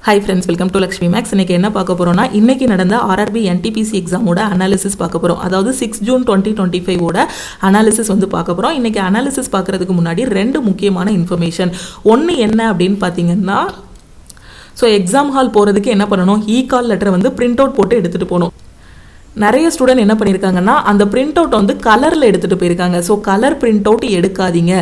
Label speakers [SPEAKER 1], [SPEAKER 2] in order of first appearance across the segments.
[SPEAKER 1] Hi friends, welcome to Lakshmi Max. இன்னைக்கு என்ன பார்க்க போறோம்னா இன்னைக்கு நடந்த RRB NTPC எக்ஸாமோட அனாலிசிஸ் பார்க்க போறோம். அதாவது 6 ஜூன் 2025 ஓட அனாலிசிஸ் வந்து பார்க்க போறோம். இன்னைக்கு அனாலிசிஸ் பார்க்கிறதுக்கு முன்னாடி ரெண்டு முக்கியமான இன்ஃபர்மேஷன். ஒன்னு என்ன அப்படினு பாத்தீங்கன்னா எக்ஸாம் ஹால் போறதுக்கு என்ன பண்ணணும்? இ-கால் லெட்டர் வந்து பிரிண்ட் அவுட் போட்டு எடுத்துட்டு போகணும். நிறைய ஸ்டூடெண்ட் என்ன பண்ணியிருக்காங்கன்னா அந்த பிரிண்ட் அவுட் வந்து கலரில் எடுத்துகிட்டு போயிருக்காங்க. ஸோ கலர் பிரிண்ட் அவுட் எடுக்காதீங்க,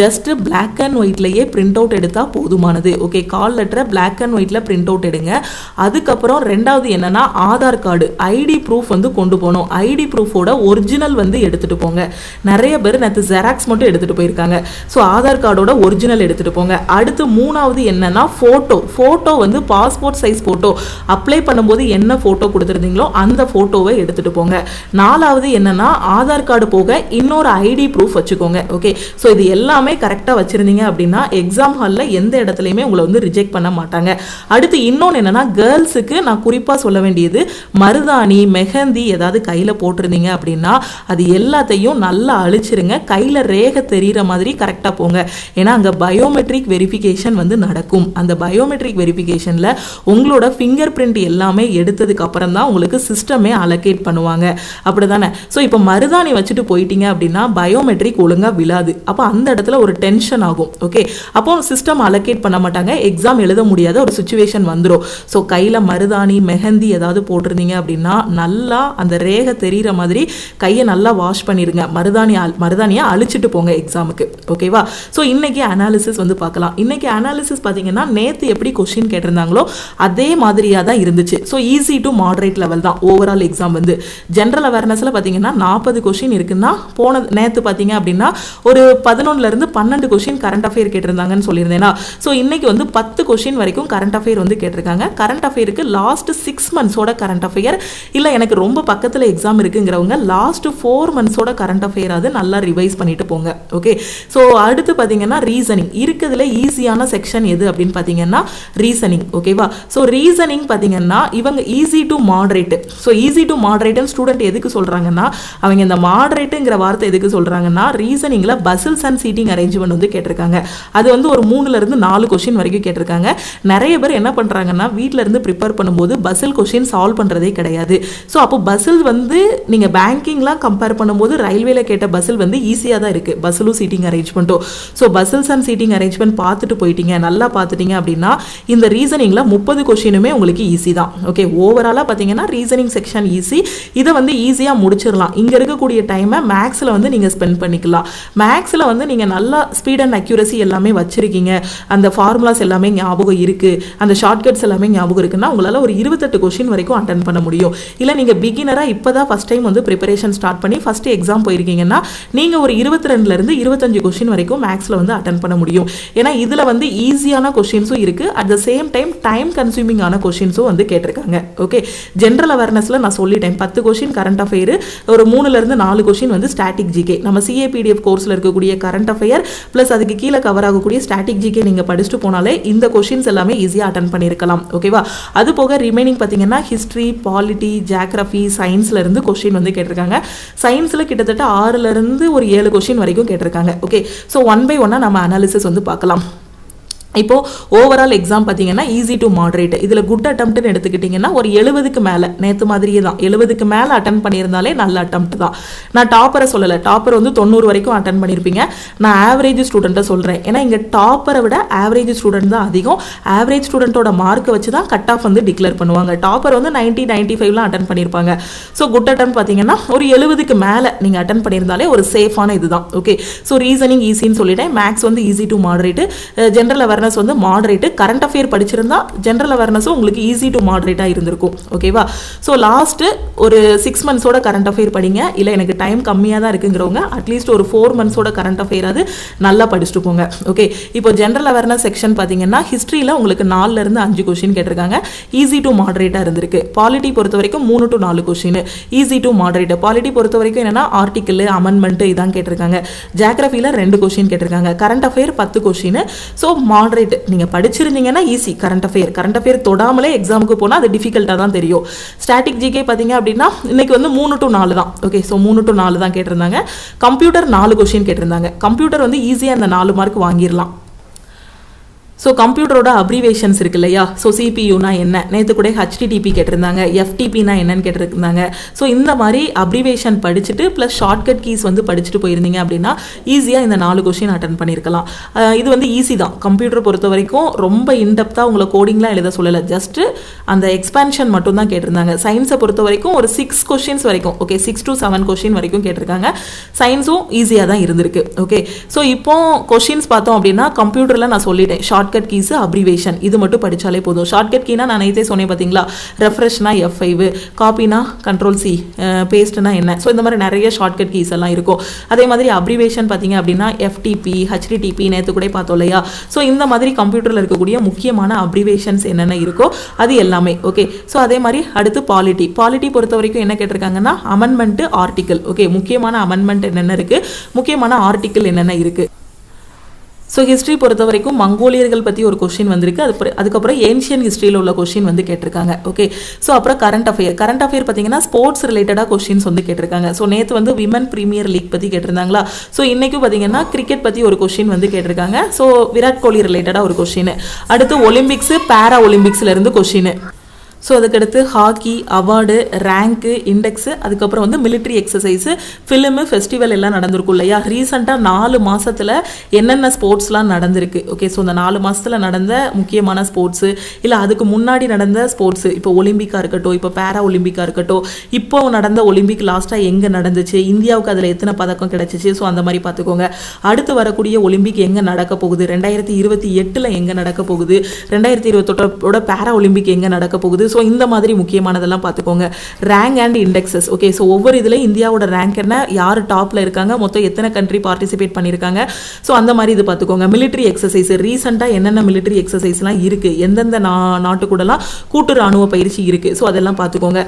[SPEAKER 1] ஜஸ்ட் பிளாக் அண்ட் ஒயிட்லேயே பிரிண்ட் அவுட் எடுத்தால் போதுமானது. ஓகே, கால் லெட்டரை பிளாக் அண்ட் ஒயிட்டில் பிரிண்ட் அவுட் எடுங்க. அதுக்கப்புறம் ரெண்டாவது என்னன்னா ஆதார் கார்டு ஐடி ப்ரூஃப் வந்து கொண்டு போகணும். ஐடி ப்ரூஃபோட ஒரிஜினல் வந்து எடுத்துகிட்டு போங்க. நிறைய பேர் நேற்று ஜெராக்ஸ் மட்டும் எடுத்துகிட்டு போயிருக்காங்க. ஸோ ஆதார் கார்டோட ஒரிஜினல் எடுத்துகிட்டு போங்க. அடுத்து மூணாவது என்னன்னா ஃபோட்டோ வந்து பாஸ்போர்ட் சைஸ் ஃபோட்டோ அப்ளை பண்ணும்போது என்ன ஃபோட்டோ கொடுத்துருந்தீங்களோ அந்த ஃபோட்டோவை எடுத்துட்டு போங்க. நாலாவது என்னன்னா ஆதார் கார்டு போக இன்னொரு ஐடி ப்ரூஃப் வச்சுக்கோங்க. ஓகே, ஸோ இது எல்லாமே கரெக்டாக வச்சிருந்தீங்க அப்படின்னா எக்ஸாம் ஹாலில் எந்த இடத்துலையுமே உங்களை வந்து ரிஜெக்ட் பண்ண மாட்டாங்க. அடுத்து இன்னொன்று என்னன்னா கேர்ள்ஸுக்கு நான் குறிப்பாக சொல்ல வேண்டியது, மருதாணி மெஹந்தி ஏதாவது கையில் போட்டிருந்தீங்க அப்படின்னா அது எல்லாத்தையும் நல்லா அழிச்சிருங்க. கையில் ரேகை தெரிகிற மாதிரி கரெக்டாக போங்க. ஏன்னா அங்கே பயோமெட்ரிக் வெரிஃபிகேஷன் வந்து நடக்கும். அந்த பயோமெட்ரிக் வெரிஃபிகேஷனில் உங்களோட ஃபிங்கர் பிரிண்ட் எல்லாமே எடுத்ததுக்கு அப்புறம் தான் உங்களுக்கு சிஸ்டமே அலோகேட் பண்ணுவாங்க. அப்படிதானே? ஸோ இப்போ மருதாணி வச்சுட்டு போயிட்டீங்க அப்படின்னா பயோமெட்ரிக் ஒழுங்காக விழாது. அப்போ அந்த இடத்துல ஒரு டென்ஷன் ஆகும். ஓகே, அப்போ சிஸ்டம் அலோகேட் பண்ண மாட்டாங்க, எக்ஸாம் எழுத முடியாத ஒரு சுச்சுவேஷன் வந்துடும். ஸோ கையில் மருதாணி மெஹந்தி ஏதாவது போட்டிருந்தீங்க அப்படின்னா நல்லா அந்த ரேகை தெரிகிற மாதிரி கையை நல்லா வாஷ் பண்ணிடுங்க. மருதாணியை அழிச்சிட்டு போங்க எக்ஸாமுக்கு. ஓகேவா? ஸோ இன்னைக்கு அனாலிசிஸ் வந்து பார்க்கலாம். இன்னைக்கு அனாலிசிஸ் பார்த்தீங்கன்னா நேற்று எப்படி கொஸ்டின் கேட்டிருந்தாங்களோ அதே மாதிரியாக தான் இருந்துச்சு. So easy to moderate level தான் ஓவரால் எக்ஸாம் வந்து. ஜென்ரல் அவேர்னஸ்ல பாத்தீங்கன்னா 40 கொஸ்டின் இருக்குன்னா நேத்து பாத்தீங்க அப்படின்னா ஒரு 11ல இருந்து 12 கொஸ்டின் கரண்ட் அஃபேர் கேட்டிருந்தாங்கன்னு சொல்லியிருந்தேன்னா, ஸோ இன்னைக்கு வந்து 10 கொஸ்டின் வரைக்கும் கரண்ட் அஃபேர் வந்து கேட்டிருக்காங்க. கரண்ட் அஃபேருக்கு லாஸ்ட் 6 மந்த்ஸோட கரண்ட் அஃபேர் இல்லை எனக்கு ரொம்ப பக்கத்தில் எக்ஸாம் இருக்குங்கிறவங்க லாஸ்ட் 4 மந்த்ஸோட கரண்ட் அஃபேர் அது நல்லா ரிவைஸ் பண்ணிட்டு போங்க. ஓகே, ஸோ அடுத்து பார்த்தீங்கன்னா ரீசனிங் இருக்கிறதுல ஈஸியான செக்ஷன் எது அப்படின்னு பார்த்தீங்கன்னா ரீசனிங். ஓகேவா? ஸோ ரீசனிங் பார்த்தீங்கன்னா இவங்க easy to moderate. So easy to மாடரேட்னு ஸ்டூடெண்ட் எதுக்கு சொல்றாங்கன்னா அவங்க இந்த மாடரேட்டுங்கிற வார்த்தை எதுக்கு சொல்றாங்கன்னா ரீசனிங்ல பசில்ஸ் அண்ட் சீட்டிங் அரேஞ்ச்மெண்ட் வந்து கேட்டிருக்காங்க. அது வந்து ஒரு 3ல இருந்து 4 கொஸ்டின் வரைக்கும் கேட்டிருக்காங்க. நிறைய பேர் என்ன பண்றாங்கன்னா வீட்ல இருந்து ப்ரிப்பேர் பண்ணும்போது பசில் கொஸ்டின் சால்வ் பண்றதே கிடையாது. ஸோ அப்போ பசில் வந்து நீங்க பேங்கிங்லாம் கம்பேர் பண்ணும்போது ரயில்வேல கேட்ட பசில் வந்து ஈஸியாக தான் இருக்கு, பசிலும் சீட்டிங் அரேஞ்ச்மெண்ட்டும். So puzzles and seating arrangement பார்த்துட்டு போயிட்டீங்க, நல்லா பார்த்துட்டீங்க அப்படின்னா இந்த ரீசனிங்ல 30 கொஸ்டினுமே உங்களுக்கு ஈஸி தான். ஓகே, ஓவராலா பார்த்தீங்கன்னா ரீசனிங் செக்ஷன் ஈஸி. இதை வந்து ஈஸியாக முடிச்சிடலாம். இங்கே இருக்கக்கூடிய டைமை மேக்ஸில் வந்து நீங்கள் ஸ்பெண்ட் பண்ணிக்கலாம். மேக்ஸில் வந்து நீங்கள் நல்லா ஸ்பீட் அண்ட் அக்யூரசி எல்லாமே வச்சிருக்கீங்க, அந்த ஃபார்முலாஸ் எல்லாமே ஞாபகம் இருக்குது, அந்த ஷார்ட்கட்ஸ் எல்லாமே ஞாபகம் இருக்குன்னா உங்களால் ஒரு 28 கொஸ்டின் வரைக்கும் அட்டன் பண்ண முடியும். இல்லை நீங்கள் பிகினராக இப்போ தான் ஃபஸ்ட் டைம் வந்து ப்ரிப்பரேஷன் ஸ்டார்ட் பண்ணி ஃபஸ்ட்டு எக்ஸாம் போயிருக்கீங்கன்னா நீங்கள் ஒரு 22லேருந்து 25 கொஸ்டின் வரைக்கும் மேக்ஸில் வந்து அட்டன் பண்ண முடியும். ஏன்னா இதில் வந்து ஈஸியான கொஸ்டின்ஸும் இருக்குது, அட் த சேம் டைம் கன்சூமிங்கான கொஸ்டின்ஸும் வந்து கேட்டிருக்காங்க. ஓகே, ஜென்ரல் அவேர்னஸில் நான் சொல்லிட்டேன் 10 கொஸ்டின் கரண்ட் அஃபேர், ஒரு 3ல இருந்து 4 கொஸ்டின் வந்து ஸ்டாட்டிக் ஜிகே. நம்ம CAPDF கோர்ஸில் இருக்கக்கூடிய கரண்ட் அஃபேர் ப்ளஸ் அதுக்கு கீழே கவர் ஆகக்கூடிய ஸ்டாட்டிக் ஜிகே நீங்கள் படிச்சுட்டு போனாலே இந்த கொஸ்டின்ஸ் எல்லாமே ஈஸியாக அட்டன் பண்ணியிருக்கலாம். ஓகேவா? அது போக ரிமைனிங் பார்த்தீங்கன்னா ஹிஸ்ட்ரி, பாலிட்டி, ஜியாகிரஃபி, சயின்ஸ்ல இருந்து கொஸ்டின் வந்து கேட்டிருக்காங்க. சயின்ஸில் கிட்டத்தட்ட 6ல இருந்து ஒரு 7 கொஸ்டின் வரைக்கும் கேட்டிருக்காங்க. ஓகே, ஸோ 1 by 1 நம்ம அனாலிசிஸ் வந்து பார்க்கலாம். இப்போ ஓவரால் எக்ஸாம் பார்த்தீங்கன்னா ஈஸி டு மாடரேட். இதில் குட் அட்டம்ப்ட்னு எடுத்துக்கிட்டிங்கன்னா ஒரு 70க்கு மேலே, நேற்று மாதிரியே தான் 70க்கு மேலே அட்டன் பண்ணியிருந்தாலே நல்ல அட்டம்ப்ட் தான். நான் டாப்பரை சொல்லலை, டாப்பர் வந்து 90 வரைக்கும் அட்டன் பண்ணியிருப்பீங்க. நான் ஆவரேஜ் ஸ்டூடெண்ட்டை சொல்கிறேன். ஏன்னா இங்கே டாப்பரை விட ஆவரேஜ் ஸ்டூடெண்ட் தான் அதிகம். ஆவரேஜ் ஸ்டூடெண்ட்டோட மார்க்கை வச்சு தான் கட் ஆஃப் வந்து டிக்ளேர் பண்ணுவாங்க. டாப்பர் வந்து 90, 95லாம் அட்டன் பண்ணியிருப்பாங்க. ஸோ குட் அட்டன் பார்த்தீங்கன்னா ஒரு 70க்கு மேலே நீங்கள் அட்டன் பண்ணியிருந்தாலே ஒரு சேஃபான இது தான். ஓகே, ஸோ ரீசனிங் ஈஸின்னு சொல்லிட்டேன். மேக்ஸ் வந்து easy to moderate. General awareness வந்து மாடரேட். கரண்ட் அஃபேர் படிச்சிருந்தா ஜெனரல் அவேர்னஸும் உங்களுக்கு ஈஸி டு மாடரேட்டா இருந்திருக்கும். ஓகேவா? ஸோ லாஸ்ட் ஒரு 6 மந்த்ஸோட கரண்ட் அஃபேர் படிங்க. இல்லை எனக்கு டைம் கம்மியாக தான் இருக்குங்கிறவங்க அட்லீஸ்ட் ஒரு 4 மந்த்ஸோட கரண்ட் அஃபேர் அது நல்லா படிச்சுட்டு போங்க. ஓகே, இப்போ ஜெனரல் அவேர்னஸ் செக்ஷன் பார்த்தீங்கன்னா ஹிஸ்ட்ரியில் உங்களுக்கு 4ல இருந்து 5 கொஸ்டின் கேட்டிருக்காங்க, ஈஸி டு மாடரேட்டா இருந்திருக்கு. பாலிட்டி பொறுத்த வரைக்கும் 3 to 4 question easy to moderate. Polity பொறுத்த வரைக்கும் என்னன்னா ஆர்டிக்கல், அமெண்ட்மெண்ட் இதான் கேட்டிருக்காங்க. ஜியாகிரஃபியில் 2 கொஸ்டின் கேட்டிருக்காங்க. Current affair 10 question. So moderate நீங்க படிச்சிருந்தீங்கன்னா ஈஸி. கரண்ட் அஃபேர் தொடாமலே எக்ஸாமுக்கு போனா அது டிஃபிகல்ட்டா தான் தெரியும். ஸ்டாட்டிக் ஜிகே பாத்தீங்க அப்படின்னா இன்னைக்கு வந்து 3 to 4 தான். ஓகே, ஸோ 3 to 4 தான் கேட்டிருந்தாங்க. கம்ப்யூட்டர் 4 கொஸ்டின் கேட்டிருந்தாங்க. கம்ப்யூட்டர் வந்து ஈஸியா அந்த 4 மார்க் வாங்கிடலாம். ஸோ கம்ப்யூட்டரோட அப்ரிவேஷன்ஸ் இருக்கு இல்லையா? ஸோ சிபியூனா என்ன, நேற்று கூட ஹெச்டிடிபி கேட்டிருந்தாங்க, எஃப்டிபினா என்னன்னு கேட்டிருந்தாங்க. ஸோ இந்த மாதிரி அப்ரிவேஷன் படிச்சுட்டு ப்ளஸ் ஷார்ட்கட் கீஸ் வந்து படிச்சுட்டு போயிருந்தீங்க அப்படின்னா ஈஸியாக இந்த 4 கொஷின் அட்டன் பண்ணியிருக்கலாம். இது வந்து ஈஸி தான். கம்ப்யூட்டர் பொறுத்த வரைக்கும் ரொம்ப இன்டெப்த்தாக உங்களை கோடிங்லாம் எழுத சொல்லலை, ஜஸ்ட்டு அந்த எக்ஸ்பான்ஷன் மட்டும் தான் கேட்டிருந்தாங்க. சயின்ஸை பொறுத்த வரைக்கும் ஒரு 6 கொஷின்ஸ் வரைக்கும், ஓகே 6 to 7 கொஷின் வரைக்கும் கேட்டிருக்காங்க. சயின்ஸும் ஈஸியாக தான் இருந்திருக்கு. ஓகே, ஸோ இப்போ கொஷின்ஸ் பார்த்தோம் அப்படின்னா கம்ப்யூட்டரில் நான் சொல்லிட்டேன் ஷார்ட்கட் கீஸ், அப்ரிவேஷன் இது மட்டும் படிச்சாலே போதும். ஷார்ட்கட் கீனா நான் நேத்தே சொன்னேன் பார்த்தீங்களா, ரெஃப்ரெஷ்னா F5, காப்பினா கண்ட்ரோல் C, பேஸ்ட்னா என்ன. ஸோ இந்த மாதிரி நிறைய ஷார்ட்கட் கீஸ் எல்லாம் இருக்கும். அதே மாதிரி அப்ரிவேஷன் பார்த்தீங்க அப்படின்னா FTP, HTTP நேற்று கூட பார்த்தோம் இல்லையா. ஸோ இந்த மாதிரி கம்ப்யூட்டரில் இருக்கக்கூடிய முக்கியமான அப்ரிவேஷன்ஸ் என்னென்ன இருக்கோ அது எல்லாமே. ஓகே, ஸோ அதே மாதிரி அடுத்து பாலிட்டி. பாலிட்டி பொறுத்த வரைக்கும் என்ன கேட்டிருக்காங்கன்னா அமெண்ட்மெண்ட், ஆர்டிக்கல். ஓகே, முக்கியமான அமெண்ட்மெண்ட் என்னென்ன இருக்கு, முக்கியமான ஆர்டிக்கல் என்னென்ன இருக்கு. ஸோ ஹிஸ்ட்ரி பொறுத்த வரைக்கும் மங்கோலியர்கள் பற்றி ஒரு கொஷின் வந்திருக்கு. அதுக்கப்புறம் ஏன்ஷியன் ஹிஸ்ட்ரியில் உள்ள கொஷின் வந்து கேட்டிருக்காங்க. ஓகே, ஸோ அப்புறம் கரண்ட் அஃபேர் பார்த்தீங்கன்னா ஸ்போர்ட்ஸ் ரிலேட்டடாக கொஷின்ஸ் வந்து கேட்டிருக்காங்க. ஸோ நேற்று வந்து விமன் பிரீமியர் லீக் பற்றி கேட்டிருந்தாங்களா. ஸோ இன்றைக்கும் பார்த்தீங்கன்னா கிரிக்கெட் பற்றி ஒரு கொஷின் வந்து கேட்டிருக்காங்க. ஸோ விராட் கோலி ரிலேட்டடாக ஒரு கொஷின். அடுத்து ஒலிம்பிக்ஸு, பேரா ஒலிம்பிக்ஸ்லேருந்து கொஷின். ஸோ அதுக்கடுத்து ஹாக்கி, அவார்டு, ரேங்க்கு, இண்டெக்ஸு, அதுக்கப்புறம் வந்து மிலிட்ரி எக்ஸசைஸு, ஃபிலிமு, ஃபெஸ்டிவல் எல்லாம் நடந்திருக்கும் இல்லையா. ரீசெண்டாக 4 மாதத்தில் என்னென்ன ஸ்போர்ட்ஸ்லாம் நடந்திருக்கு. ஓகே, ஸோ இந்த 4 மாதத்தில் நடந்த முக்கியமான ஸ்போர்ட்ஸு, இல்லை அதுக்கு முன்னாடி நடந்த ஸ்போர்ட்ஸு, இப்போ ஒலிம்பிக்காக இருக்கட்டும், இப்போ பேரா ஒலிம்பிக்காக இருக்கட்டும், இப்போ நடந்த ஒலிம்பிக் லாஸ்ட்டாக எங்கே நடந்துச்சு, இந்தியாவுக்கு அதில் எத்தனை பதக்கம் கிடச்சிச்சு. ஸோ அந்த மாதிரி பார்த்துக்கோங்க. அடுத்து வரக்கூடிய ஒலிம்பிக் எங்கே நடக்க போகுது, 2028 எங்கே நடக்க போகுது, 2028 பேரா ஒலிம்பிக் எங்கே நடக்க போகுது. ஸோ இந்த மாதிரி முக்கியமானதெல்லாம் பார்த்துக்கோங்க. Rank and indexes. Okay, so ஒவ்வொரு இதில் இந்தியாவோட ரேங்க் என்ன, யார் டாப்பில் இருக்காங்க, மொத்தம் எத்தனை கண்ட்ரி பார்ட்டிசிபேட் பண்ணியிருக்காங்க. ஸோ அந்த மாதிரி இது பார்த்துக்கோங்க. மிலிட்ரி எக்ஸசைஸ், ரீசெண்டாக என்னென்ன மிலிட்ரி எக்ஸசைஸ்லாம் இருக்குது, எந்தெந்த நாட்டு கூடலாம் கூட்டு ராணுவ பயிற்சி இருக்குது. ஸோ அதெல்லாம் பார்த்துக்கோங்க.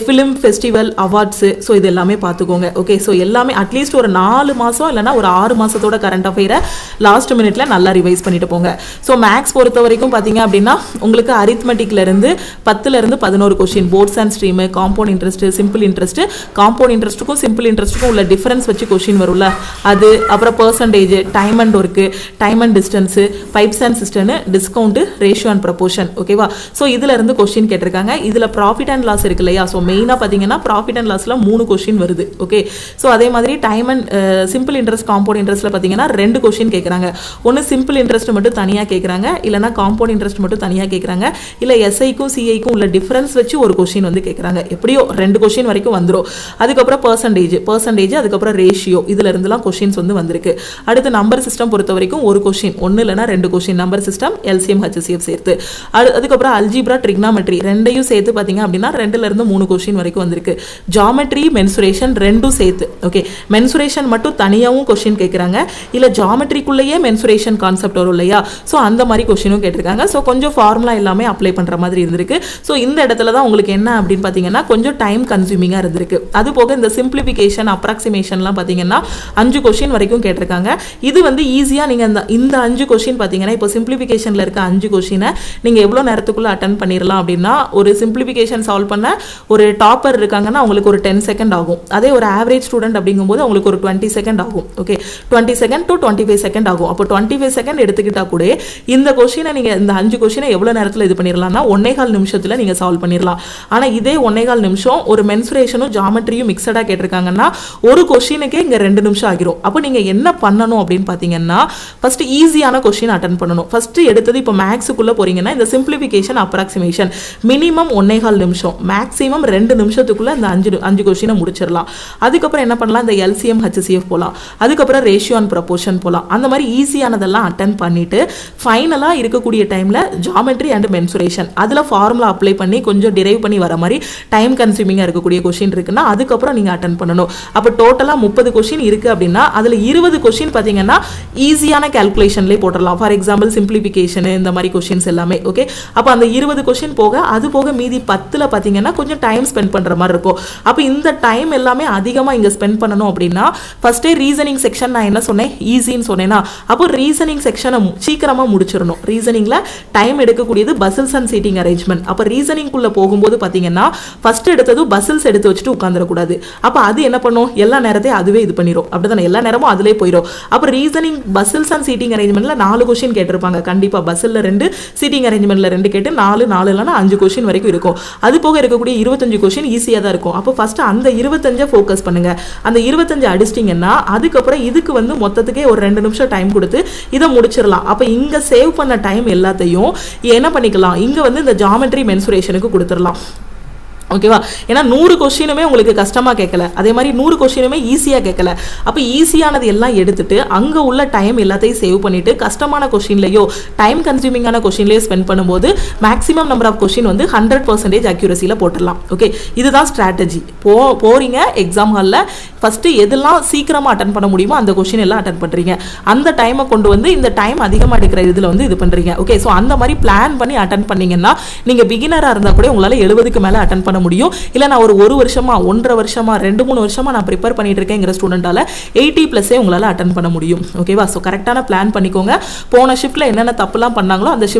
[SPEAKER 1] ஃபிலிம், ஃபெஸ்டிவல், அவார்ட்ஸு, ஸோ இது எல்லாமே பார்த்துக்கோங்க. ஓகே, ஸோ எல்லாமே அட்லீஸ்ட் ஒரு 4 மாதம் இல்லைனா ஒரு 6 மாதத்தோட கரண்ட் அஃபேரை லாஸ்ட் மினிட்ல நல்லா ரிவைஸ் பண்ணிட்டு போங்க. ஸோ மேக்ஸ் பொறுத்த வரைக்கும் பார்த்தீங்க அப்படின்னா உங்களுக்கு அரித்மெட்டிக்லேருந்து 10 11 question, boats and stream, compound interest, simple interest. Compound இன்ட்ரெஸ்ட்டுக்கும் சிம்பிள் இன்ட்ரெஸ்ட்டுக்கும் உள்ள டிஃபரன்ஸ் வச்சு கொஸ்டின் வரும்ல அது. அப்புறம் percentage, time and work, time and distance, pipes and cistern, discount, ratio and proportion. ஓகேவா. ஸோ இதுல இருந்து கொஸ்டின் கேட்டிருக்காங்க. இதுல ப்ராஃபிட் அண்ட் லாஸ் இருக்கு இல்லையா. ஸோ மெயினாக பார்த்தீங்கன்னா ப்ராஃபிட் அண்ட் லாஸ்ல 3 கொஸ்டின் வருது. ஓகே, ஸோ அதே மாதிரி time and simple interest, compound இன்ட்ரெஸ்ட்ல பார்த்தீங்கன்னா 2 கொஸ்டின் கேட்குறாங்க. ஒன்று சிம்பிள் இன்ட்ரெஸ்ட் மட்டும் தனியாக கேட்குறாங்க, இல்லைனா காம்பவுண்ட் இன்ட்ரெஸ்ட் மட்டும் தனியாக கேட்குறாங்க, இல்லை எஸ்ஐக்கும் சிஐக்கும் உள்ள டிஃபரன்ஸ் வச்சு ஒரு கொஸ்டின் வந்து கேட்குறாங்க. எப்படியோ 2 கொஸ்டின் வரைக்கும் வந்துடும். அதுக்கப்புறம் பர்சன்டேஜ், அதுக்கப்புறம் ரேஷியோ, இதுல இருந்துலாம் கொஸ்டின்ஸ் வந்து வந்திருக்கு. அடுத்து நம்பர் சிஸ்டம் பொறுத்த வரைக்கும் ஒரு கொஸ்டின், ஒன்று இல்லைனா 2 question, number system, LCM HCF சேர்த்து. அதுக்கப்புறம் அல்ஜிப்ரா, ட்ரிக்னாமெட்ரி ரெண்டையும் சேர்த்து பார்த்தீங்க அப்படின்னா 2 கொஸ்டின் வரைக்கும் வந்திருக்கு. ஜாமெட்ரி, மென்சுரேஷன் ரெண்டும் சேர்த்து. ஓகே, மென்சுரேஷன் மட்டும் தனியாகவும் கொஸ்டின் கேட்குறாங்க, இல்லை ஜாமெட்ரிக்குள்ளேயே மென்சுரேஷன் கான்செப்ட் வரும் இல்லையா. ஸோ அந்த மாதிரி கொஸ்டினும் கேட்டிருக்காங்க. ஸோ கொஞ்சம் ஃபார்முலா எல்லாமே அப்ளை பண்ணுற மாதிரி இருந்திருக்கு. ஸோ இந்த இடத்துல தான் உங்களுக்கு என்ன அப்படின்னு பார்த்தீங்கன்னா கொஞ்சம் டைம் கன்சூமிங்காக இருந்திருக்கு. அது போக இந்த சிம்பிளிஃபிகேஷன், அப்ராக்சிமேஷன்லாம் பார்த்தீங்கன்னா 5 கொஸ்டின் வரைக்கும் கேட்டிருக்காங்க. இது வந்து ஈஸியாக நீங்கள் இந்த 5 கொஸ்டின் பார்த்தீங்கன்னா இப்போ சிம்பிளிஃபிகேஷனில் இருக்க 5 கொஸ்டினை நீங்கள் எவ்வளோ நேரத்துக்குள்ளே அட்டன் பண்ணிடலாம் அப்படின்னா, ஒரு சிம்பிளிஃபிகேஷன் சால்வ் பண்ண ஒரு டாப்பர் இருக்காங்கன்னா அவங்களுக்கு ஒரு 10 செகண்ட் ஆகும். அதே ஒரு ஆவரேஜ் ஸ்டூடெண்ட் அப்படிங்கும்போது அவங்களுக்கு ஒரு 20 செகண்ட் ஆகும். ஓகே, 20 செகண்ட் to 25 செகண்ட் ஆகும். அப்போ 25 செகண்ட் எடுத்துக்கிட்டா கூட இந்த கொஸ்டினை நீங்கள் இந்த 5 கொஸ்டினை எவ்வளோ நேரத்தில் இது பண்ணிடலாம்னா 1.25 நிமிஷத்தில் நீங்கள் சால்வ் பண்ணிடலாம். ஆனால் இதே 1.25 நிமிஷம் ஒரு மென்சுரேஷனும் ஜாமெட்ரியும் மிக்சடாக கேட்டிருக்காங்கன்னா ஒரு கொஸ்டினுக்கே இங்கே 2 நிமிஷம் ஆகிரும். அப்போ நீங்கள் என்ன பண்ணணும் அப்படின்னு பார்த்தீங்கன்னா ஃபர்ஸ்ட் ஈஸியான கொஸ்டின் அட்டன் பண்ணணும். ஃபர்ஸ்ட் எடுத்தது இப்போ மேக்ஸுக்குள்ளே போறீங்கன்னா இந்த சிம்பிளிஃபிகேஷன், அப்ராக்சிமேஷன் மினிமம் 1.25 நிமிஷம், மேக்ஸிமம் 2 நிமிஷத்துக்குள்ள இந்த 5 கொஸ்டினை முடிச்சிடலாம். அதுக்கப்புறம் என்ன பண்ணலாம், இந்த LCM HCF போகலாம், அதுக்கப்புறம் ரேஷியோ அண்ட் ப்ரப்போர்ஷன் போகலாம். அந்த மாதிரி ஈஸியானதெல்லாம் அட்டன் பண்ணிட்டு ஃபைனலாக இருக்கக்கூடிய டைமில் ஜாமெட்ரி அண்ட் மென்சுரேஷன் அதில் ஃபார்முலா அப்ளை பண்ணி கொஞ்சம் டிரைவ் பண்ணி வர மாதிரி டைம் கன்சூமிங்காக இருக்கக்கூடிய கொஸ்டின் இருக்குன்னா அதுக்கப்புறம் நீங்கள் அட்டன் பண்ணணும். அப்போ டோட்டலாக 30 கொஸ்டின் இருக்குது அப்படின்னா அதில் 20 கொஸ்டின் பார்த்தீங்கன்னா ஈஸியான கேல்குலேஷன்லேயே போட்டுடலாம். ஃபார் எக்ஸாம்பிள் சிம்பிளிஃபிகேஷன் இந்த மாதிரி கொஸ்டின்ஸ் எல்லாமே. ஓகே, அப்போ அந்த 20 கொஸ்டின் போக அது போக மீதி 10ல் பார்த்தீங்கன்னா கொஞ்சம் டைம் ஸ்பெண்ட் பண்ணுற மாதிரி இருக்கும். அப்போ இந்த டைம் எல்லாமே அதிகமாக இங்கே ஸ்பெண்ட் பண்ணணும் அப்படின்னா ஃபர்ஸ்டே ரீசனிங் செக்ஷன் நான் என்ன சொன்னேன், ஈஸின்னு சொன்னேன்னா அப்போ ரீசனிங் செக்ஷனை சீக்கிரமாக முடிச்சிடணும். ரீசனிங்கில் டைம் எடுக்கக்கூடியது பசில்ஸ் அண்ட் சீட்டிங் அரேஞ்ச்மெண்ட். அப்போ ரீசனிங்குள்ளே போகும்போது பார்த்தீங்கன்னா ஃபர்ஸ்ட் எடுத்தது பசில்ஸ் எடுத்து வச்சுட்டு உட்காந்துடக்கூடாது. அப்போ அது என்ன பண்ணும், எல்லா நேரத்தையும் அதுவே இது பண்ணிடும். அப்படிதானே, எல்லா நேரமும் அதிலே போயிடும். அப்போ ரீசனிங் பசில்ஸ் அண்ட் சீட்டிங் அரேஞ்ச்மெண்ட்ல 4 கொஸ்டின் கேட்டிருப்பாங்க கண்டிப்பாக. பஸ்ஸில் 2, சீட்டிங் அரேஞ்ச்மெண்ட்ல 2 கேட்டு 4 இல்லைனா 5 கொஸ்டின் வரைக்கும் இருக்கும். அது போக இருக்கக்கூடிய 25 கொஸ்டின் ஈஸியாக தான் இருக்கும். அப்போ ஃபர்ஸ்ட் அந்த 25 ஃபோக்கஸ் பண்ணுங்க. அந்த 25 அடிச்சிட்டிங்கன்னா அதுக்கப்புறம் இதுக்கு வந்து மொத்தத்துக்கே ஒரு 2 நிமிஷம் டைம் கொடுத்து இதை முடிச்சிடலாம். அப்போ இங்கே சேவ் பண்ண டைம் எல்லாத்தையும் என்ன பண்ணிக்கலாம், இங்கே வந்து இந்த ஜாமெட்ரி மென்சுரேஷனுக்கு கொடுத்துடலாம். ஓகேவா? ஏன்னா 100 கொஸ்டினுமே உங்களுக்கு கஷ்டமாக கேட்கல, அதே மாதிரி 100 கொஸ்டினுமே ஈஸியாக கேட்கல. அப்போ ஈஸியானது எல்லாம் எடுத்துட்டு அங்கே உள்ள டைம் எல்லாத்தையும் சேவ் பண்ணிட்டு கஷ்டமான கொஸ்டின்லையோ டைம் கன்சியூமிங்கான கொஸ்டின்லையோ ஸ்பெண்ட் பண்ணும்போது மேக்ஸிமம் நம்பர் ஆஃப் கொஸ்டின் வந்து 100% அக்யூரசியில் போட்டுடலாம். ஓகே, இதுதான் ஸ்ட்ராட்டஜி. போறீங்க எக்ஸாம் ஹாலில், ஃபஸ்ட்டு எதெல்லாம் சீக்கிரமாக அட்டன் பண்ண முடியுமோ அந்த கொஸ்டின் எல்லாம் அட்டன் பண்ணுறீங்க. அந்த டைமை கொண்டு வந்து இந்த டைம் அதிகமாக எடுக்கிற இதில் வந்து இது பண்ணுறீங்க. ஓகே, ஸோ அந்த மாதிரி பிளான் பண்ணி அட்டன் பண்ணீங்கன்னா நீங்கள் பிகினராக இருந்தால் கூட உங்களால் 70க்கு மேலே அட்டன் பண்ண முடியும். இல்ல நான் ஒரு வருஷமா 1.5 வருஷமா 2-3 வருஷமா நான் ப்ரிப்பேர் பண்ணிட்டு இருக்கேங்கிற ஸ்டூடெண்டால 80+ உங்களால அட்டன் பண்ண முடியும். ஓகேவா? ஸோ கரெக்டான பிளான் பண்ணிக்கோங்க. போன ஷிஃப்ட்ல என்னென்ன தப்புலாம் பண்ணாங்களோ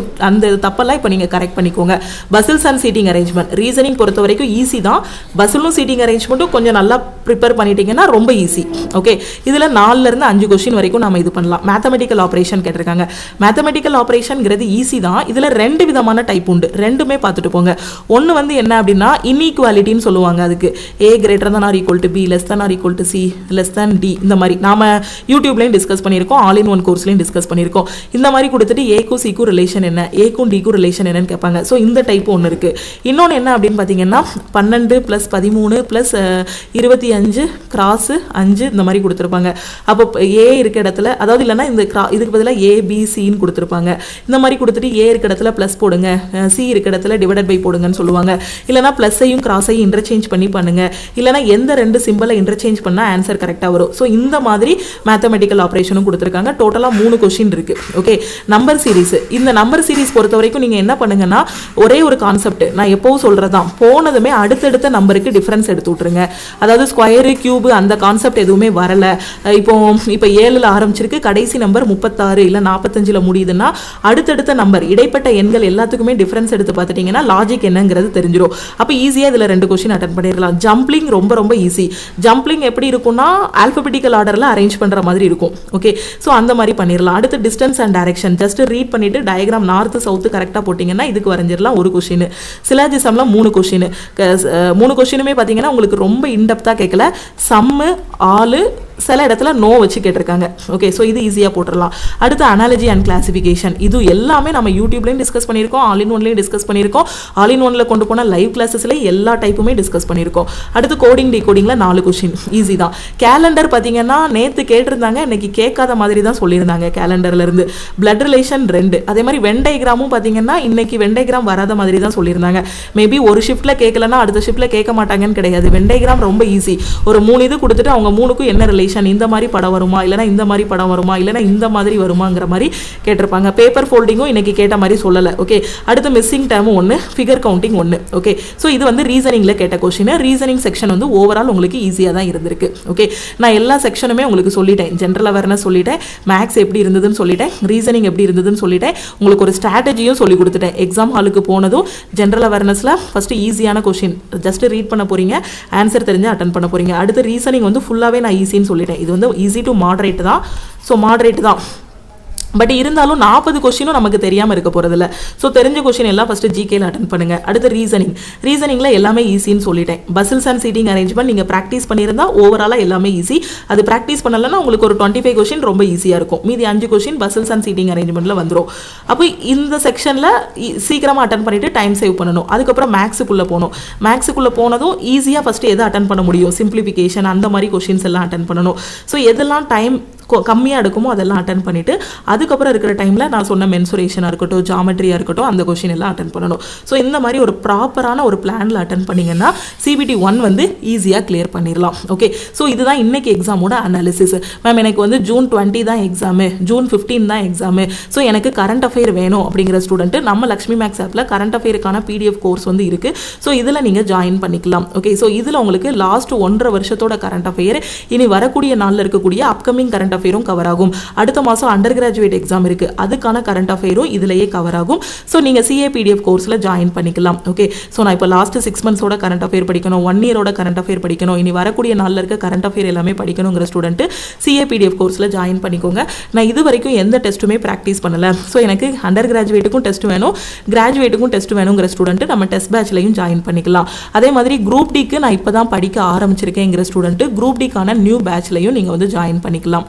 [SPEAKER 1] அந்த தப்பெல்லாம் இப்போ நீங்க கரெக்ட் பண்ணிக்கோங்க. Puzzles and seating arrangement reasoning பொறுத்த வரைக்கும் ஈஸி தான். பசிலும் சீட்டிங் அரேஞ்ச்மெண்ட்டும் கொஞ்சம் நல்லா ப்ரிப்பேர் பண்ணிட்டீங்கன்னா ரொம்ப ஈஸி. ஓகே, இதுல 4 இருந்து 5 கொஸ்டின் வரைக்கும் நம்ம இது பண்ணலாம். மேத்தமெட்டிக்கல் ஆபரேஷன் கேட்டிருக்காங்க. மேத்தமெட்டிக்கல் ஆபரேஷன்ங்கிறது ஈஸி தான். இதுல 2 விதமான டைப் உண்டு. ரெண்டுமே பார்த்துட்டு போங்க. ஒன்று வந்து என்ன அப்படின்னா இன்இக்வாலிட்டின்னு சொல்லுவாங்க. அதுக்கு A greater than or equal to B, less than or equal to C, less than D. இந்த மாதிரி நாம யூடியூப்லையும் டிஸ்கஸ் பண்ணியிருக்கோம், ஆல் இன் ஒன் கோர்ஸ்லையும் டிஸ்கஸ் பண்ணியிருக்கோம். இந்த மாதிரி கொடுத்துட்டு ஏக்கும் சிக்கும் ரிலேஷன் என்ன, ஏக்கும் டிக்கும் ரிலேஷன் என்னன்னு கேட்பாங்க. ஸோ இந்த டைப் ஒன்று இருக்கு. இன்னொன்று என்ன அப்படின்னு பார்த்தீங்கன்னா 12 + 13 + 25 கிராஸ் 5 இந்த மாதிரி கொடுத்துருப்பாங்க. அப்போ ஏ இருக்க இடத்துல, அதாவது இல்லைன்னா இதுக்கு பதிலாக ABCன்னு கொடுத்துருப்பாங்க. இந்த மாதிரி கொடுத்துட்டு ஏ இருக்க இடத்துல ப்ளஸ் போடுங்க, சி இருக்க இடத்துல டிவைடட் பை போடுங்கன்னு சொல்லுவாங்க. இல்லைனா ப்ளஸ்ஸையும் கிராஸையும் இன்டர்சேஞ்ச் பண்ணி பண்ணுங்க, இல்லைனா எந்த 2 சிம்பிளை இன்டர்சேஞ்ச் பண்ணால் ஆன்சர் கரெக்டாக வரும். ஸோ இந்த மாதிரி மேத்தமெட்டிக்கல் ஆப்ரேஷனும் கொடுத்துருக்காங்க. டோட்டலாக 3 கொஸ்டின் இருக்கு. Okay, number series. இந்த நம்பர் சீரிஸ் பொறுத்த வரைக்கும் நீங்கள் என்ன பண்ணுங்கன்னா ஒரே ஒரு கான்செப்ட் நான் எப்போவும் சொல்றதான், போனதுமே அடுத்தடுத்த நம்பருக்கு டிஃபரன்ஸ் எடுத்து விட்டுருங்க. அதாவது ஸ்கொயரு கியூபு அந்த கான்செப்ட் எதுவுமே வரல. இப்போ 7ல் ஆரம்பிச்சிருக்கு, கடைசி நம்பர் 36 இல்லை 45ல் முடியுதுன்னா அடுத்தடுத்த நம்பர் இடைப்பட்ட எண்கள் எல்லாத்துக்குமே டிஃபரன்ஸ் எடுத்து பார்த்துட்டீங்கன்னா லாஜிக் என்னங்கிறது தெரிஞ்சிடும். அப்போ ஈஸியாக இதில் 2 கொஸ்டின் அட்டன் பண்ணிடலாம். ஜம்ப்லிங் ரொம்ப ரொம்ப ஈஸி. ஜம்ப்லிங் எப்படி இருக்கும்னா ஆல்பபெட்டிக்கல் ஆர்டரில் அரேஞ்ச் பண்ணுற மாதிரி இருக்கும். ஓகே, ஸோ அந்த மாதிரி பண்ணிடலாம். அடுத்து distance and direction just read பண்ணிட்டு டயக்ராம் நார்த் சவுத்து கரெக்டாக போட்டிங்கன்னா இதுக்கு வரைஞ்சிடலாம் 1 கொஸ்டின். சிலாஜிசம்ல 3 கொஸ்டின். 3 கொஸ்டினுமே பார்த்தீங்கன்னா உங்களுக்கு ரொம்ப இன்டெப்த்தாக கேட்கல, சம்மு ஆளு சில இடத்துல நோ வச்சு கேட்டிருக்காங்க. ஓகே, ஸோ இது ஈஸியாக போட்டுடலாம். அடுத்து அனாலஜி அண்ட் கிளாசிஃபிகேஷன். இது எல்லாமே நம்ம யூடியூப்லையும் டிஸ்கஸ் பண்ணியிருக்கோம், ஆல் இன் ஒன்லையும் டிஸ்கஸ் பண்ணியிருக்கோம். ஆல் இன் ஒன்ல கொண்டு போனால் லைவ் கிளாஸஸ்ல எல்லா டைப்புமே டிஸ்கஸ் பண்ணியிருக்கோம். அடுத்து கோடிங் டிகோடிங்ல 4 கொஸ்டின் ஈஸி தான். கேலண்டர் பார்த்தீங்கன்னா நேற்று கேட்டிருந்தாங்க, இன்னைக்கு கேட்காத மாதிரி தான் சொல்லியிருந்தாங்க. கேலண்டர்ல இருந்து பிளட் ரிலேஷன் 2, அதே மாதிரி வென் டயக்ராமும் பார்த்தீங்கன்னா இன்னைக்கு வென் டயக்ராம் வராத மாதிரி தான் சொல்லியிருந்தாங்க. மேபி ஒரு ஷிஃப்ட்ல கேட்கலன்னா அடுத்த ஷிஃப்ட்ல கேட்க மாட்டாங்கன்னு கிடையாது. வென் டயக்ராம் ரொம்ப ஈஸி. ஒரு 3 இது கொடுத்துட்டு அவங்க 3க்கும் என்ன ரிலேஷன், இந்த மாதிரி படம் வருமா, இல்லைனா இந்த மாதிரி படம் வருமா, இல்லைனா இந்த மாதிரி வருமாங்கிற மாதிரி கேட்டிருப்பாங்க. பேப்பர் ஃபோல்டிங்கும் இன்னைக்கு கேட்ட மாதிரி சொல்லலை. ஓகே, அடுத்து மிஸ்ஸிங் டேர்மும் 1, ஃபிகர் கவுண்டிங் 1. ஓகே, ஸோ இது வந்து ரீசனிங்ல கேட்ட கொஸ்டின். ரீசனிங் செக்ஷன் வந்து ஓவரால் உங்களுக்கு ஈஸியாக தான் இருந்திருக்கு. ஓகே, நான் எல்லா செக்ஷனுமே உங்களுக்கு சொல்லிட்டேன். ஜென்ரல் அவேர்னஸ் சொல்லிட்டேன், மேக்ஸ் எப்படி இருந்ததுன்னு சொல்லிட்டேன், ரீசனிங் எப்படி இருந்ததுன்னு சொல்லிட்டேன், உங்களுக்கு ஒரு ஸ்ட்ராட்டஜியும் சொல்லி கொடுத்துட்டேன். எக்ஸாம் ஹாலுக்கு போனதும் ஜென்ரல் அவேர்னஸ்ல ஃபர்ஸ்ட் ஈஸியான கொஸ்டின் ஜஸ்ட் ரீட் பண்ண போறீங்க, ஆன்சர் தெரிஞ்சு அட்டன் பண்ண போறீங்க. அடுத்து ரீசனிங் வந்து ஃபுல்லாகவே நான் ஈஸின்னு சொல்லிட்டேன். இது வந்து ஈஸி டு மாடரேட் தான். ஸோ மாடரேட் தான், பட் இருந்தாலும் 40 கொஸ்டினும் நமக்கு தெரியாமல் இருக்க போகிறதில்ல. ஸோ தெரிஞ்ச கொஸ்டின் எல்லாம் ஃபஸ்ட்டு ஜிகேல அட்டன் பண்ணுங்க. அடுத்து ரீசனிங்கில் எல்லாமே ஈஸின்னு சொல்லிட்டேன். பசில்ஸ் அண்ட் சீட்டிங் அரேஞ்ச்மெண்ட் நீங்கள் ப்ராக்டிஸ் பண்ணியிருந்தா ஓவராலாக எல்லாமே ஈஸி. அது ப்ராக்டிஸ் பண்ணலன்னா உங்களுக்கு ஒரு 25 கொஸ்டின் ரொம்ப ஈஸியாக இருக்கும். மீதி 5 கொஸ்டின் பசில்ஸ் அண்ட் சீட்டிங் அரேஞ்ச்மெண்ட்டில் வந்துடும். அப்போ இந்த செக்ஷனில் சீக்கிரமாக அட்டன் பண்ணிவிட்டு டைம் சேவ் பண்ணணும். அதுக்கப்புறம் மேக்ஸுக்குள்ளே போகணும். மேக்ஸுக்குள்ளே போனதும் ஈஸியாக ஃபஸ்ட்டு எதை அட்டன் பண்ண முடியும், சிம்பிளிஃபிகேஷன் அந்த மாதிரி கொஸ்டின்ஸ் எல்லாம் அட்டன் பண்ணணும். ஸோ எதெல்லாம் டைம் கம்மியாக எடுக்குமோ அதெல்லாம் அட்டன் பண்ணிவிட்டு அதுக்கப்புறம் இருக்கிற டைமில் நான் சொன்ன மென்சுரேஷனாக இருக்கட்டும், ஜாமெட்ரியாக இருக்கட்டும், அந்த கொஸ்டின் எல்லாம் அட்டன் பண்ணணும். ஸோ இந்த மாதிரி ஒரு ப்ராப்பரான ஒரு பிளானில் அட்டன் பண்ணிங்கன்னா CBT 1 வந்து ஈஸியாக கிளியர் பண்ணிடலாம். ஓகே, ஸோ இதுதான் இன்னைக்கு எக்ஸாமோட அனாலிசிஸ். மேம் எனக்கு வந்து June 20 தான் எக்ஸாமு, June 15 தான் எக்ஸாமு, ஸோ எனக்கு கரண்ட் அஃபேர் வேணும் அப்படிங்கிற ஸ்டூடெண்ட்டு நம்ம லக்ஷ்மி மேக்ஸ் ஆப்பில் கரண்ட் அஃபேருக்கான PDF கோர்ஸ் வந்து இருக்குது. ஸோ இதில் நீங்கள் ஜாயின் பண்ணிக்கலாம். ஓகே, ஸோ இதில் உங்களுக்கு லாஸ்ட் 1.5 வருஷத்தோட கரண்ட் அஃபேர், இனி வரக்கூடிய நாளில் இருக்கக்கூடிய அப்கமிங் கரண்ட் அஃபேரும் கவர் ஆகும். அடுத்த மாதம் அண்டர் கிராஜுவேட் கிராஜுவேட் எக்ஸாம் இருக்குது, அதுக்கான கரண்ட் அஃபேரும் இதிலேயே கவர் ஆகும். ஸோ நீங்கள் CAPDF கோர்ஸில் ஜாயின் பண்ணிக்கலாம். ஓகே, ஸோ நான் இப்போ லாஸ்ட் 6 மந்த்ஸோட கரண்ட் அஃபேர் படிக்கணும், 1 இயரோட கரண்ட் அஃபேர் படிக்கணும், இனி வரக்கூடிய நாளில் இருக்க கரண்ட் அஃபேர் எல்லாமே படிக்கணுங்கிற ஸ்டூடெண்ட் CAPDF கோர்ஸில் ஜாயின் பண்ணிக்கோங்க. நான் இது வரைக்கும் எந்த டெஸ்ட்டுமே ப்ராக்டிஸ் பண்ணலை. ஸோ எனக்கு அண்டர் கிராஜுவேட்டுக்கும் டெஸ்ட் வேணும், கிராஜுவேட்டுக்கும் டெஸ்ட் வேணுங்கிற ஸ்டூடெண்ட் நம்ம டெஸ்ட் பேட்ச்லையும் ஜாயின் பண்ணிக்கலாம். அதே மாதிரி குரூப் டிக்கு நான் இப்போ தான் படிக்க ஆரம்பிச்சிருக்கேங்கிற ஸ்டூடெண்ட் குரூப் டிக்கான நியூ பேட்ச்லையும் நீங்கள் வந்து ஜாயின் பண்ணிக்கலாம்.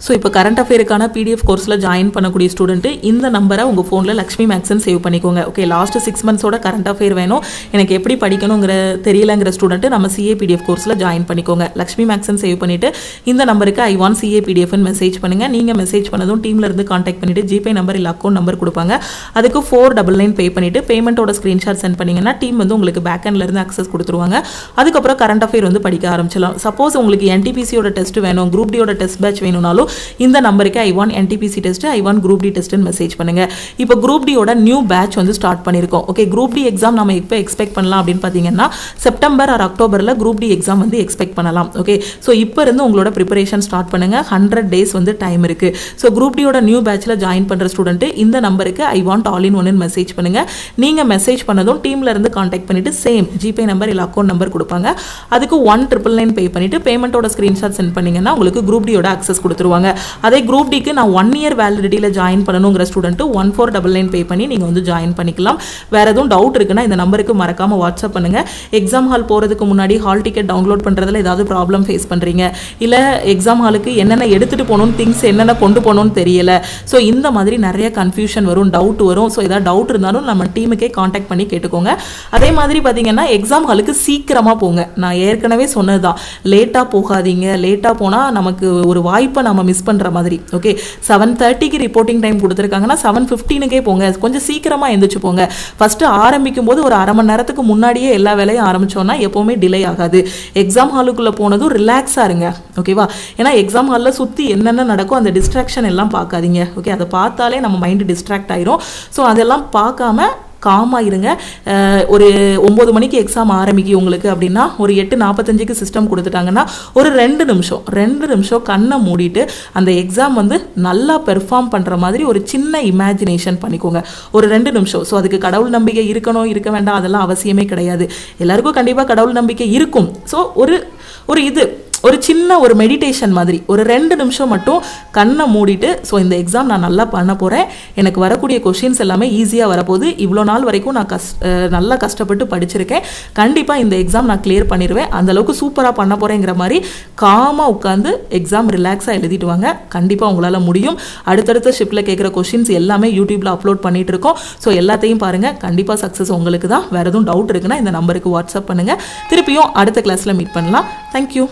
[SPEAKER 1] ஸோ இப்போ கரண்ட் அஃபேருக்கான PDF கோர்ஸில் ஜாயின் பண்ணக்கூடிய ஸ்டூடெண்ட்டு இந்த நம்பரை உங்கள் ஃபோனில் லக்ஷ்மி மேக்ஸ்ன்னு சேவ் பண்ணிக்கோங்க. ஓகே, லாஸ்ட் 6 மந்த்ஸோட கரண்ட் அஃபேர் வேணும், எனக்கு எப்படி படிக்கணுங்கிற தெரியலங்கிற ஸ்டூடெண்ட்டு நம்ம CAPDF கோர்ஸில் ஜாயின் பண்ணிக்கோங்க. லக்ஷ்மி மேக்ஸ்ன்னு சேவ் பண்ணிவிட்டு இந்த நம்பருக்கு I want CAPDFன்னு மெசேஜ் பண்ணுங்கள். நீங்கள் மெசேஜ் பண்ணதும் டீமில் இருந்து காண்டாக்ட் பண்ணிவிட்டு ஜிபே நம்பர் இல்லை அக்கௌண்ட் நம்பர் கொடுப்பாங்க. அதுக்கு 499 பே பண்ணிவிட்டு பேமெண்ட்டோட ஸ்க்ரீன்ஷாட் சென்ட் பண்ணிங்கன்னா டீம் வந்து உங்களுக்கு பேக்கெண்ட்லேருந்து அக்சஸ் கொடுத்துருவாங்க. அதுக்கப்புறம் கரண்ட் அஃபேர் வந்து படிக்க ஆரம்பிச்சிடலாம். சப்போஸ் உங்களுக்கு NTPCயோட டெஸ்ட் வேணும், குரூப் டியோட டெஸ்ட் பேட்ச் வேணும்னாலும் இந்த நம்பருக்கு I want NTPC test, I want group D டெஸ்ட்னு மெசேஜ் பண்ணுங்க. இப்போ குரூப் டியோட நியூ பேட்ச் வந்து ஸ்டார்ட் பண்ணியிருக்கோம். ஓகே, குரூப் டி எக்ஸாம் நம்ம இப்போ எக்ஸ்பெக்ட் பண்ணலாம் அப்படின்னு பார்த்தீங்கன்னா செப்டம்பர் ஆர் அக்டோபரில் குரூப் டி எக்ஸாம் வந்து எக்ஸ்பெக்ட் பண்ணலாம். ஓகே, ஸோ இப்போ இருந்து உங்களோட ப்ரிப்பரேஷன் ஸ்டார்ட் பண்ணுங்க. 100 days வந்து டைம் இருக்கு. ஸோ குரூப் டியோட நியூ பேட்சில் ஜாயின் பண்ணுற ஸ்டூடெண்ட் இந்த நம்பருக்கு I want all in one message பண்ணுங்க. நீங்கள் மெசேஜ் பண்ணதும் டீம்ல இருந்து காண்டாக்ட் பண்ணிட்டு சேம் ஜிபே நம்பர் இல்லை அக்கௌண்ட் நம்பர் கொடுப்பாங்க. அதுக்கு 1999 பே பண்ணிட்டு பேமெண்ட்டோட ஸ்க்ரீன்ஷாட் சென்ட் பண்ணீங்கன்னா உங்களுக்கு குரூப் டியோட அக்சஸ் கொடுத்துருவாங்க. அதே குரூப் டிக்கு நான் 1 இயர் வேலிடிட்டியில் ஜாயின் பண்ணணுங்கிற ஸ்டூடெண்ட்டு 1499 பே பண்ணி நீங்கள் வந்து ஜாயின் பண்ணிக்கலாம். வேறு எதுவும் டவுட் இருக்குன்னா இந்த நம்பருக்கு மறக்காமல் வாட்ஸ்அப் பண்ணுங்கள். எக்ஸாம் ஹால் போகிறதுக்கு முன்னாடி ஹால் டிக்கெட் டவுன்லோட் பண்ணுறதுல ஏதாவது ப்ராப்ளம் ஃபேஸ் பண்ணுறீங்க, இல்லை எக்ஸாம் ஹாலுக்கு என்னென்ன எடுத்துகிட்டு போகணும், திங்ஸ் என்னென்ன கொண்டு போகணும்னு தெரியலை, ஸோ இந்த மாதிரி நிறைய கன்ஃபியூஷன் வரும், டவுட் வரும். ஸோ ஏதாவது டவுட் இருந்தாலும் நம்ம டீமுக்கே காண்டாக்ட் பண்ணி கேட்டுக்கோங்க. அதே மாதிரி பார்த்தீங்கன்னா எக்ஸாம் ஹாலுக்கு சீக்கிரமாக போங்க. நான் ஏற்கனவே சொன்னது தான், லேட்டாக போகாதீங்க. லேட்டாக போனால் நமக்கு ஒரு வாய்ப்பை நம்ம மிஸ் பண்ணுற மாதிரி. ஓகே, 7:30க்கு ரிப்போர்ட்டிங் டைம் கொடுத்துருக்காங்கன்னா 7:15க்கே போங்க. கொஞ்சம் சீக்கிரமாக எந்திரிச்சு போங்க. ஃபஸ்ட்டு ஆரம்பிக்கும் போது ஒரு அரை மணி நேரத்துக்கு முன்னாடியே எல்லா வேலையும் ஆரம்பித்தோன்னா எப்போவுமே டிலே ஆகாது. எக்ஸாம் ஹாலுக்குள்ளே போனதும் ரிலாக்ஸாக இருங்க. ஓகேவா? ஏன்னா எக்ஸாம் ஹாலில் சுற்றி என்னென்ன நடக்கும் அந்த டிஸ்ட்ராக்ஷன் எல்லாம் பார்க்காதீங்க. ஓகே, அதை பார்த்தாலே நம்ம மைண்டு டிஸ்ட்ராக்ட் ஆயிரும். ஸோ அதெல்லாம் பார்க்காம காமாக இருங்க. ஒரு 9 மணிக்கு எக்ஸாம் ஆரம்பிக்கும் உங்களுக்கு அப்படின்னா ஒரு 8:45க்கு சிஸ்டம் கொடுத்துட்டாங்கன்னா ஒரு 2 நிமிஷம் கண்ணை மூடிட்டு அந்த எக்ஸாம் வந்து நல்லா பெர்ஃபார்ம் பண்ணுற மாதிரி ஒரு சின்ன இமேஜினேஷன் பண்ணிக்கோங்க. ஒரு 2 நிமிஷம். ஸோ அதுக்கு கடவுள் நம்பிக்கை இருக்கணும் இருக்க வேண்டாம் அதெல்லாம் அவசியமே கிடையாது. எல்லாருக்கும் கண்டிப்பாக கடவுள் நம்பிக்கை இருக்கும். ஸோ ஒரு சின்ன ஒரு மெடிடேஷன் மாதிரி ஒரு 2 நிமிஷம் மட்டும் கண்ணை மூடிட்டு ஸோ இந்த எக்ஸாம் நான் நல்லா பண்ண போகிறேன், எனக்கு வரக்கூடிய கொஷின்ஸ் எல்லாமே ஈஸியாக வரப்போகுது, இவ்வளோ நாள் வரைக்கும் நான் நல்லா கஷ்டப்பட்டு படிச்சிருக்கேன், கண்டிப்பாக இந்த எக்ஸாம் நான் கிளியர் பண்ணிடுவேன், அந்தளவுக்கு சூப்பராக பண்ண போகிறேங்கிற மாதிரி காமாக உட்காந்து எக்ஸாம் ரிலாக்ஸாக எழுதிட்டு வாங்க. கண்டிப்பாக உங்களால் முடியும். அடுத்தடுத்த ஷிப்பில் கேட்குற கொஷின்ஸ் எல்லாமே யூடியூப்பில் அப்லோட் பண்ணிகிட்டு இருக்கோம். ஸோ எல்லாத்தையும் பாருங்கள், கண்டிப்பாக சக்ஸஸ் உங்களுக்கு தான். வேறு எதுவும் டவுட் இருக்குன்னா இந்த நம்பருக்கு வாட்ஸ்அப் பண்ணுங்கள். திருப்பியும் அடுத்த கிளாஸில் மீட் பண்ணலாம். தேங்க்யூ.